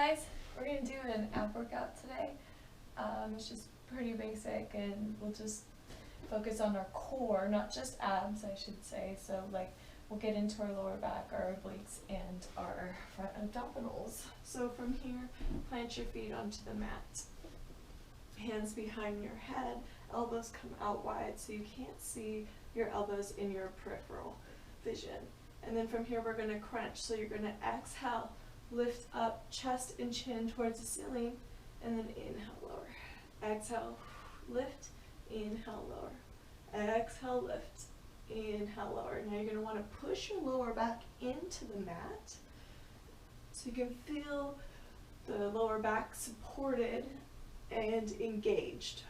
guys, we're going to do an ab workout today. It's just pretty basic, and we'll just focus on our core, not just abs I should say. So like we'll get into our lower back, our obliques, and our front abdominals. So from here, plant your feet onto the mat. Hands behind your head, elbows come out wide so you can't see your elbows in your peripheral vision. And then from here we're going to crunch. So you're going to exhale, lift up chest and chin towards the ceiling, and then inhale, lower. Exhale, lift, inhale, lower. Exhale, lift, inhale, lower. Now you're going to want to push your lower back into the mat so you can feel the lower back supported and engaged.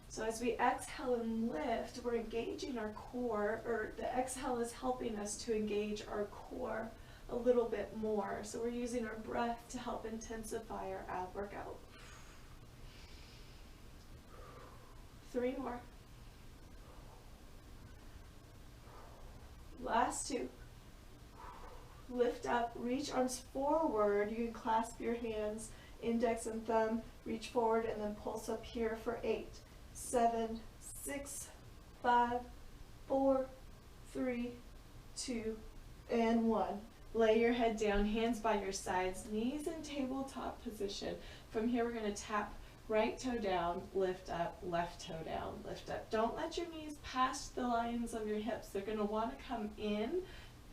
So as we exhale and lift, we're engaging our core, or the exhale is helping us to engage our core a little bit more. So we're using our breath to help intensify our ab workout. 3 more. Last 2. Lift up, reach arms forward. You can clasp your hands, index and thumb, reach forward, and then pulse up here for 8, 7, 6, 5, 4, 3, 2, and 1. Lay your head down, hands by your sides, knees in tabletop position. From here we're going to tap right toe down, lift up, left toe down, lift up. Don't let your knees pass the lines of your hips. They're going to want to come in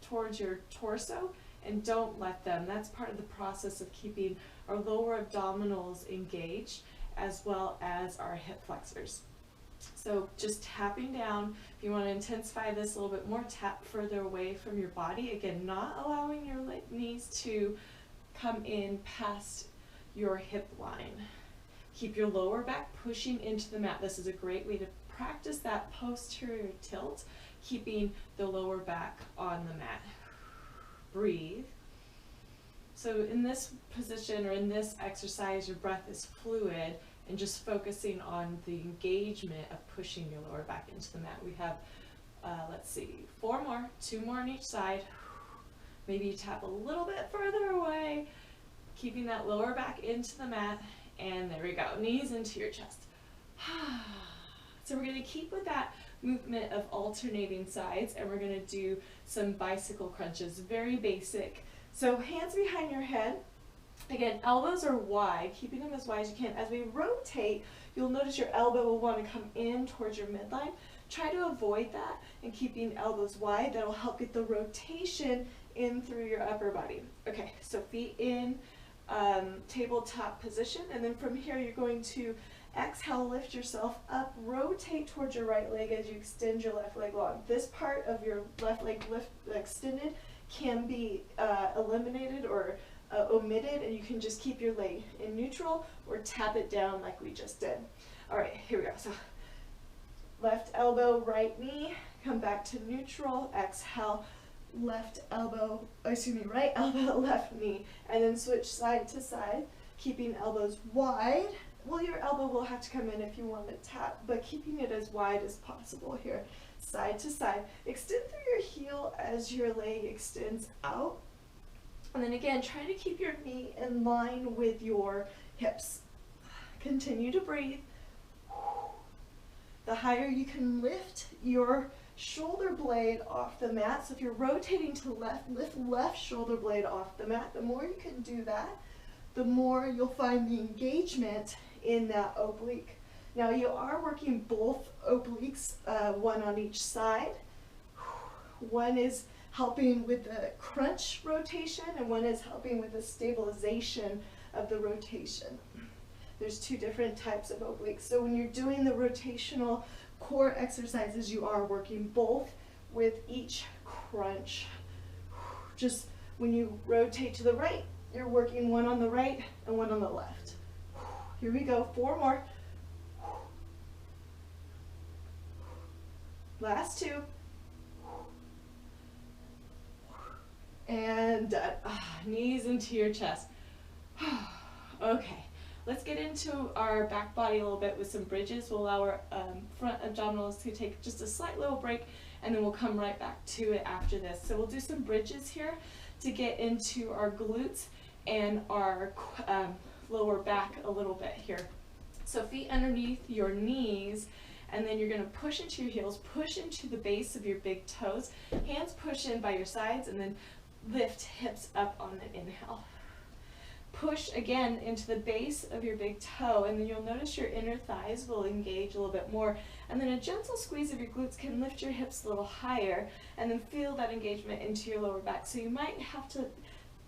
towards your torso, and don't let them. That's part of the process of keeping our lower abdominals engaged as well as our hip flexors. So just tapping down. If you want to intensify this a little bit more, tap further away from your body. Again, not allowing your knees to come in past your hip line. Keep your lower back pushing into the mat. This is a great way to practice that posterior tilt, keeping the lower back on the mat. Breathe. So in this position, or in this exercise, your breath is fluid and just focusing on the engagement of pushing your lower back into the mat. We have, let's see, 4 more, 2 more on each side. Maybe you tap a little bit further away, keeping that lower back into the mat, and there we go, knees into your chest. So we're going to keep with that movement of alternating sides, and we're going to do some bicycle crunches, very basic. So hands behind your head. Again, elbows are wide, keeping them as wide as you can. As we rotate, you'll notice your elbow will want to come in towards your midline. Try to avoid that and keeping elbows wide. That'll help get the rotation in through your upper body. Okay, so feet in tabletop position, and then from here you're going to exhale, lift yourself up, rotate towards your right leg as you extend your left leg long. This part of your left leg extended can be eliminated or omitted, and you can just keep your leg in neutral or tap it down like we just did. All right, here we go. So left elbow, right knee, come back to neutral, exhale, right elbow, left knee, and then switch side to side, keeping elbows wide. Well, your elbow will have to come in if you want to tap, but keeping it as wide as possible here. Side to side. Extend through your heel as your leg extends out. And then again, try to keep your knee in line with your hips. Continue to breathe. The higher you can lift your shoulder blade off the mat. So if you're rotating to the left, lift left shoulder blade off the mat. The more you can do that, the more you'll find the engagement in that oblique. Now you are working both obliques, one on each side. One is helping with the crunch rotation, and one is helping with the stabilization of the rotation. There's 2 different types of obliques. So when you're doing the rotational core exercises, you are working both with each crunch. Just when you rotate to the right, you're working one on the right and one on the left. Here we go, 4 more. Last 2. And done. Knees into your chest. Okay, let's get into our back body a little bit with some bridges. We'll allow our front abdominals to take just a slight little break, and then we'll come right back to it after this. So we'll do some bridges here to get into our glutes and our lower back a little bit here. So feet underneath your knees, and then you're going to push into your heels, push into the base of your big toes, hands push in by your sides, and then lift hips up on an inhale. Push again into the base of your big toe, and then you'll notice your inner thighs will engage a little bit more, and then a gentle squeeze of your glutes can lift your hips a little higher, and then feel that engagement into your lower back. So you might have to,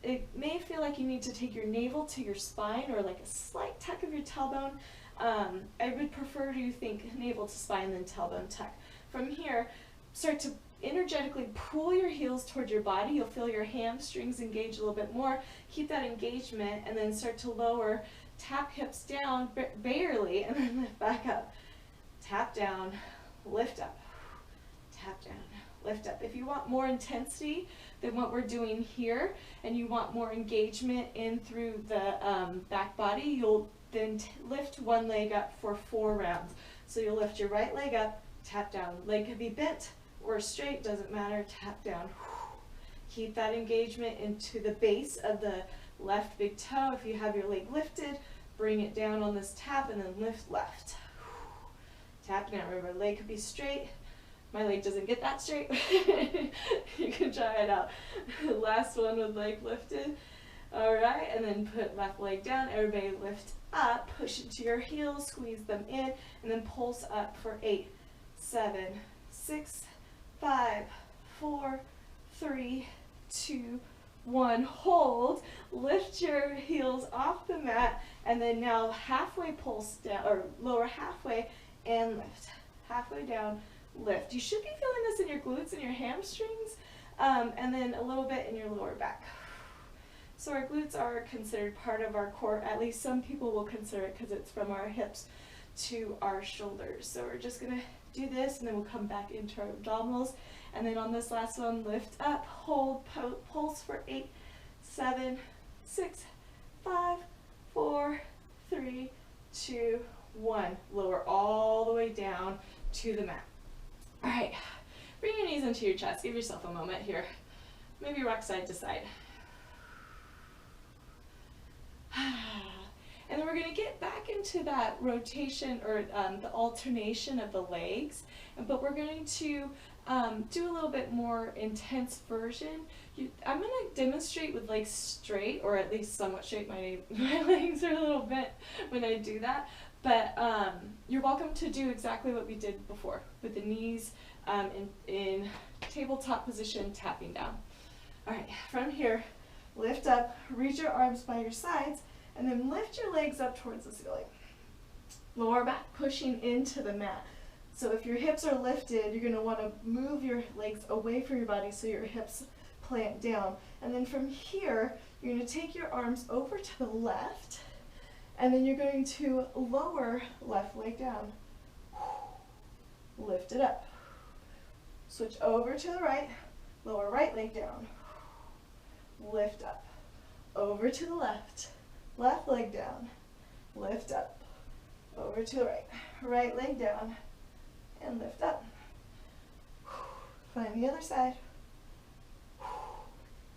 it may feel like you need to take your navel to your spine, or like a slight tuck of your tailbone. I would prefer to think navel to spine than tailbone tuck. From here, start to energetically pull your heels towards your body. You'll feel your hamstrings engage a little bit more. Keep that engagement, and then start to lower. Tap hips down barely, and then lift back up. Tap down, lift up. Tap down, lift up. If you want more intensity than what we're doing here, and you want more engagement in through the back body, you'll then lift one leg up for 4 rounds. So you'll lift your right leg up, tap down. Leg could be bent or straight, doesn't matter, tap down. Keep that engagement into the base of the left big toe. If you have your leg lifted, bring it down on this tap, and then lift left. Tap down. Remember, leg could be straight. My leg doesn't get that straight. You can try it out. Last one with leg lifted. All right, and then put left leg down. Everybody lift up, push into your heels, squeeze them in, and then pulse up for 8, 7, 6, 5, 4, 3, 2, 1. Hold. Lift your heels off the mat, and then now halfway pulse down, or lower halfway, and lift. Halfway down, lift. You should be feeling this in your glutes and your hamstrings, and then a little bit in your lower back. So our glutes are considered part of our core. At least some people will consider it, because it's from our hips to our shoulders. So we're just going to do this, and then we'll come back into our abdominals. And then on this last one, lift up, hold, pulse for 8, 7, 6, 5, 4, 3, 2, 1. Lower all the way down to the mat. All right, bring your knees into your chest. Give yourself a moment here. Maybe rock side to side. And then we're going to get back into that rotation, or the alternation of the legs, but we're going to do a little bit more intense version. I'm going to demonstrate with legs straight, or at least somewhat straight. My legs are a little bent when I do that, but you're welcome to do exactly what we did before, with the knees in tabletop position, tapping down. All right, from here, lift up, reach your arms by your sides, and then lift your legs up towards the ceiling. Lower back pushing into the mat. So if your hips are lifted, you're going to want to move your legs away from your body so your hips plant down. And then from here, you're going to take your arms over to the left, and then you're going to lower left leg down. Lift it up. Switch over to the right, lower right leg down. Lift up. Over to the left. Left leg down. Lift up. Over to the right. Right leg down. And lift up. Find the other side.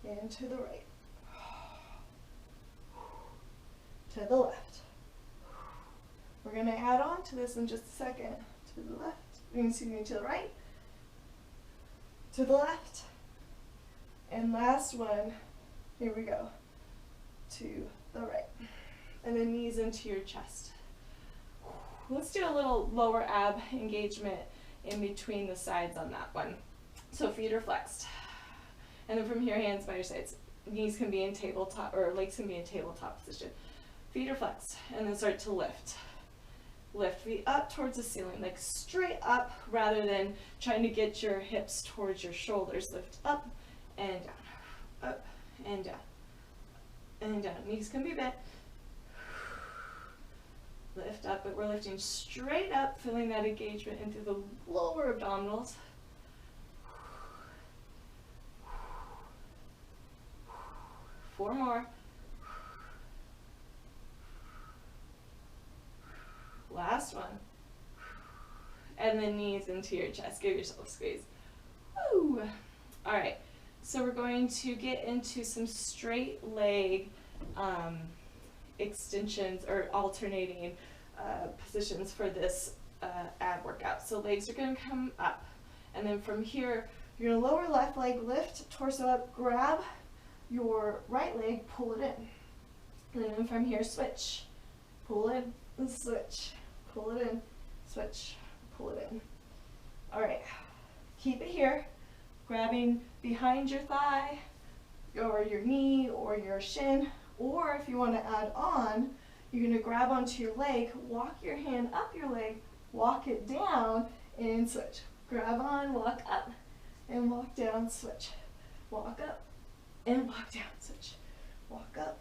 Into the right. To the left. We're going to add on to this in just a second. To the left. Excuse me, to the right. To the left. And last one. Here we go. To the right. And then knees into your chest. Let's do a little lower ab engagement in between the sides on that one. So feet are flexed. And then from here, hands by your sides. Knees can be in tabletop, or legs can be in tabletop position. Feet are flexed. And then start to lift. Lift feet up towards the ceiling, like straight up, rather than trying to get your hips towards your shoulders. Lift up and down. Up and down. And down. Knees can be bent. Lift up, but we're lifting straight up, feeling that engagement into the lower abdominals. 4 more. Last one. And then knees into your chest. Give yourself a squeeze. Woo! All right. So we're going to get into some straight leg extensions or alternating positions for this ab workout. So legs are going to come up, and then from here you're going to lower left leg, lift torso up, grab your right leg, pull it in, and then from here switch, pull in and switch, pull it in, switch, pull it in. All right, keep it here, grabbing behind your thigh or your knee or your shin, or if you want to add on, you're going to grab onto your leg, walk your hand up your leg, walk it down, and switch. Grab on, walk up, and walk down, switch. Walk up, and walk down, switch. Walk up,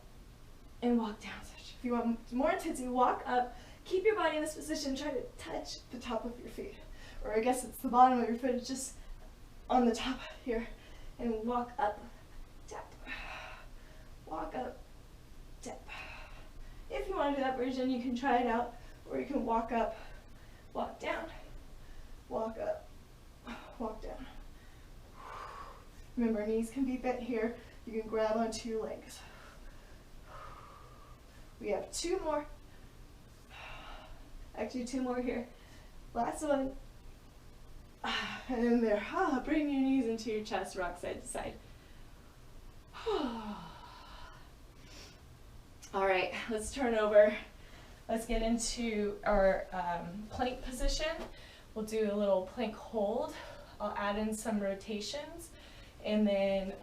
and walk down, switch. If you want more intensity, walk up, keep your body in this position, try to touch the top of your feet. Or I guess it's the bottom of your foot, it's just on the top here. And walk up, tap. Walk up, tap. If you want to do that version, you can try it out, or you can walk up, walk down, walk up, walk down. Remember, knees can be bent here. You can grab onto your legs. We have two more. Actually, two more here. Last one. And in there. Bring your knees into your chest, rock side to side. All right, let's turn over. Let's get into our plank position. We'll do a little plank hold. I'll add in some rotations, and then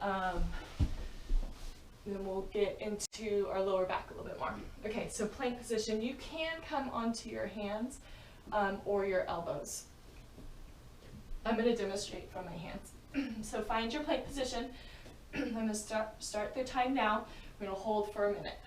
we'll get into our lower back a little bit more. Okay, so plank position. You can come onto your hands or your elbows. I'm going to demonstrate from my hands. So find your plank position. I'm going to start the time now. We're going to hold for a minute.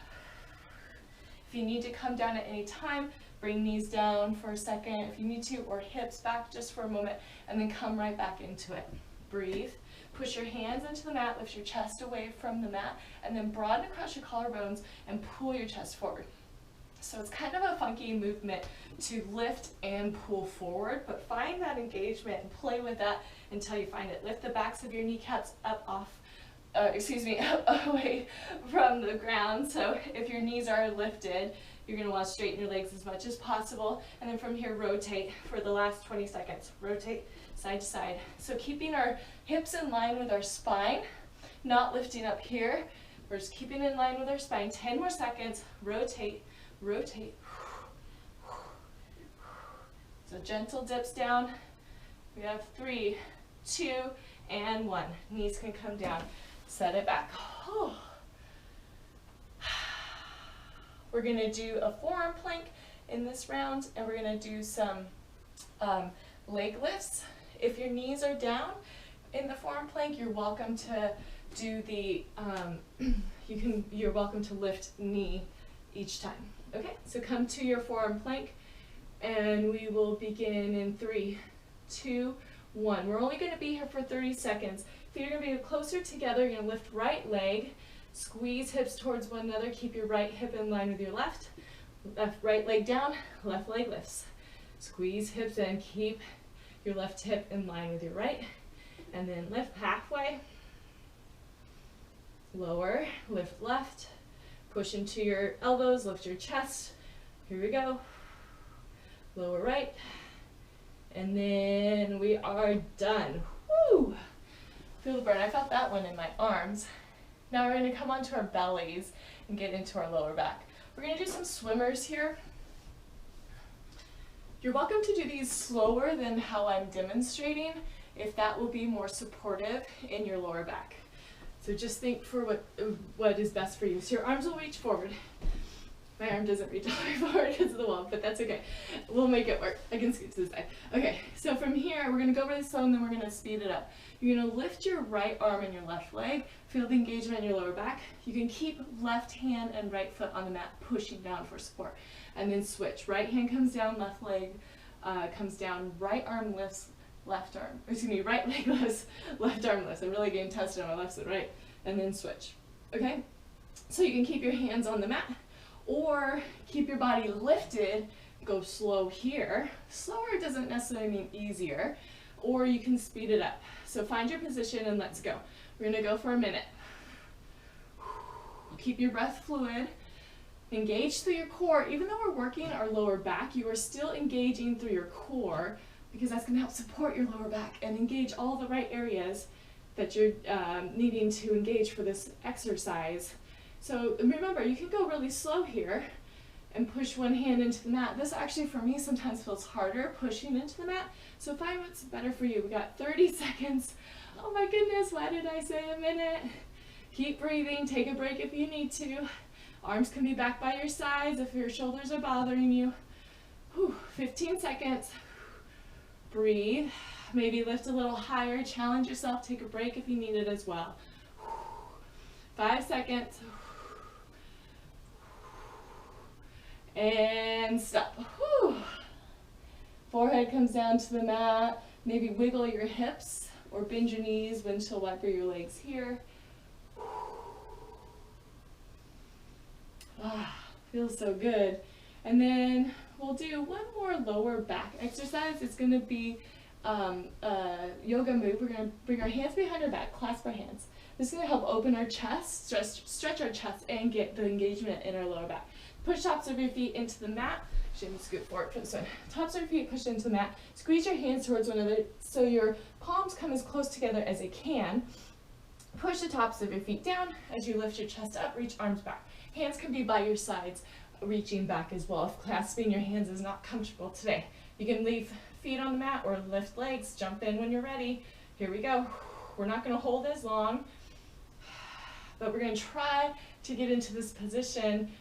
If you need to come down at any time, bring knees down for a second if you need to, or hips back just for a moment, and then come right back into it. Breathe. Push your hands into the mat, lift your chest away from the mat, and then broaden across your collarbones and pull your chest forward. So it's kind of a funky movement to lift and pull forward, but find that engagement and play with that until you find it. Lift the backs of your kneecaps up away from the ground. So if your knees are lifted, you're going to want to straighten your legs as much as possible. And then from here, rotate for the last 20 seconds. Rotate side to side. So keeping our hips in line with our spine, not lifting up here. We're just keeping in line with our spine. 10 more seconds. Rotate, rotate. So gentle dips down. We have 3, 2, and 1. Knees can come down. Set it back. We're going to do a forearm plank in this round, and we're going to do some leg lifts. If your knees are down in the forearm plank, you're welcome to do the, you're welcome to lift knee each time. Okay, so come to your forearm plank, and we will begin in 3, 2, 1. We're only going to be here for 30 seconds. Feet are going to be closer together. You're going to lift right leg, squeeze hips towards one another. Keep your right hip in line with your left. Right leg down, left leg lifts. Squeeze hips in. Keep your left hip in line with your right. And then lift halfway. Lower, lift left. Push into your elbows, lift your chest. Here we go. Lower right. And then we are done. Woo! Feel the burn. I felt that one in my arms. Now we're going to come onto our bellies and get into our lower back. We're going to do some swimmers here. You're welcome to do these slower than how I'm demonstrating, if that will be more supportive in your lower back. So just think for what is best for you. So your arms will reach forward. My arm doesn't reach all the way forward because of the wall, but that's okay. We'll make it work. I can scoot to the side. Okay, so from here, we're going to go really slow, and then we're going to speed it up. You're going to lift your right arm and your left leg. Feel the engagement in your lower back. You can keep left hand and right foot on the mat, pushing down for support. And then switch. Right hand comes down, left leg comes down, right arm lifts, left arm. Excuse me, right leg lifts, left arm lifts. I'm really getting tested on my left side, right? And then switch. Okay? So you can keep your hands on the mat, or keep your body lifted, go slow here. Slower doesn't necessarily mean easier, or you can speed it up. So find your position and let's go. We're going to go for a minute. Keep your breath fluid. Engage through your core. Even though we're working our lower back, you are still engaging through your core, because that's going to help support your lower back and engage all the right areas that you're needing to engage for this exercise. So remember, you can go really slow here and push one hand into the mat. This actually for me sometimes feels harder pushing into the mat, so find what's better for you. We got 30 seconds. Oh my goodness, why did I say a minute? Keep breathing, take a break if you need to. Arms can be back by your sides if your shoulders are bothering you. Whew, 15 seconds. Breathe. Maybe lift a little higher, challenge yourself, take a break if you need it as well. 5 seconds. And stop. Whew. Forehead comes down to the mat. Maybe wiggle your hips or bend your knees, windshield wiper your legs here. Ah, feels so good. And then we'll do one more lower back exercise. It's going to be a yoga move. We're going to bring our hands behind our back, clasp our hands. This is going to help open our chest, stretch our chest, and get the engagement in our lower back. Push tops of your feet into the mat. Actually, scoot forward for this one. Tops of your feet pushed into the mat. Squeeze your hands towards one another so your palms come as close together as they can. Push the tops of your feet down as you lift your chest up. Reach arms back. Hands can be by your sides, reaching back as well. If clasping your hands is not comfortable today, you can leave feet on the mat or lift legs. Jump in when you're ready. Here we go. We're not going to hold as long, but we're going to try to get into this position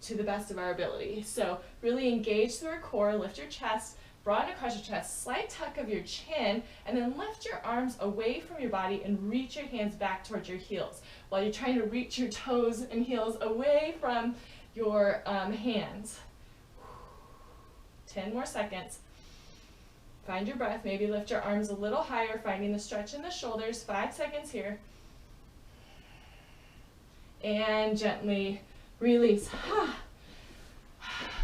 to the best of our ability. So really engage through our core, lift your chest, broaden across your chest, slight tuck of your chin, and then lift your arms away from your body and reach your hands back towards your heels while you're trying to reach your toes and heels away from your hands. 10 more seconds. Find your breath. Maybe lift your arms a little higher, finding the stretch in the shoulders. 5 seconds here. And gently release.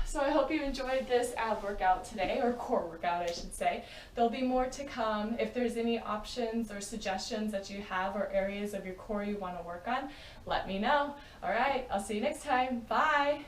So I hope you enjoyed this ab workout today, or core workout I should say. There'll be more to come. If there's any options or suggestions that you have or areas of your core you want to work on, let me know. All right, I'll see you next time. Bye.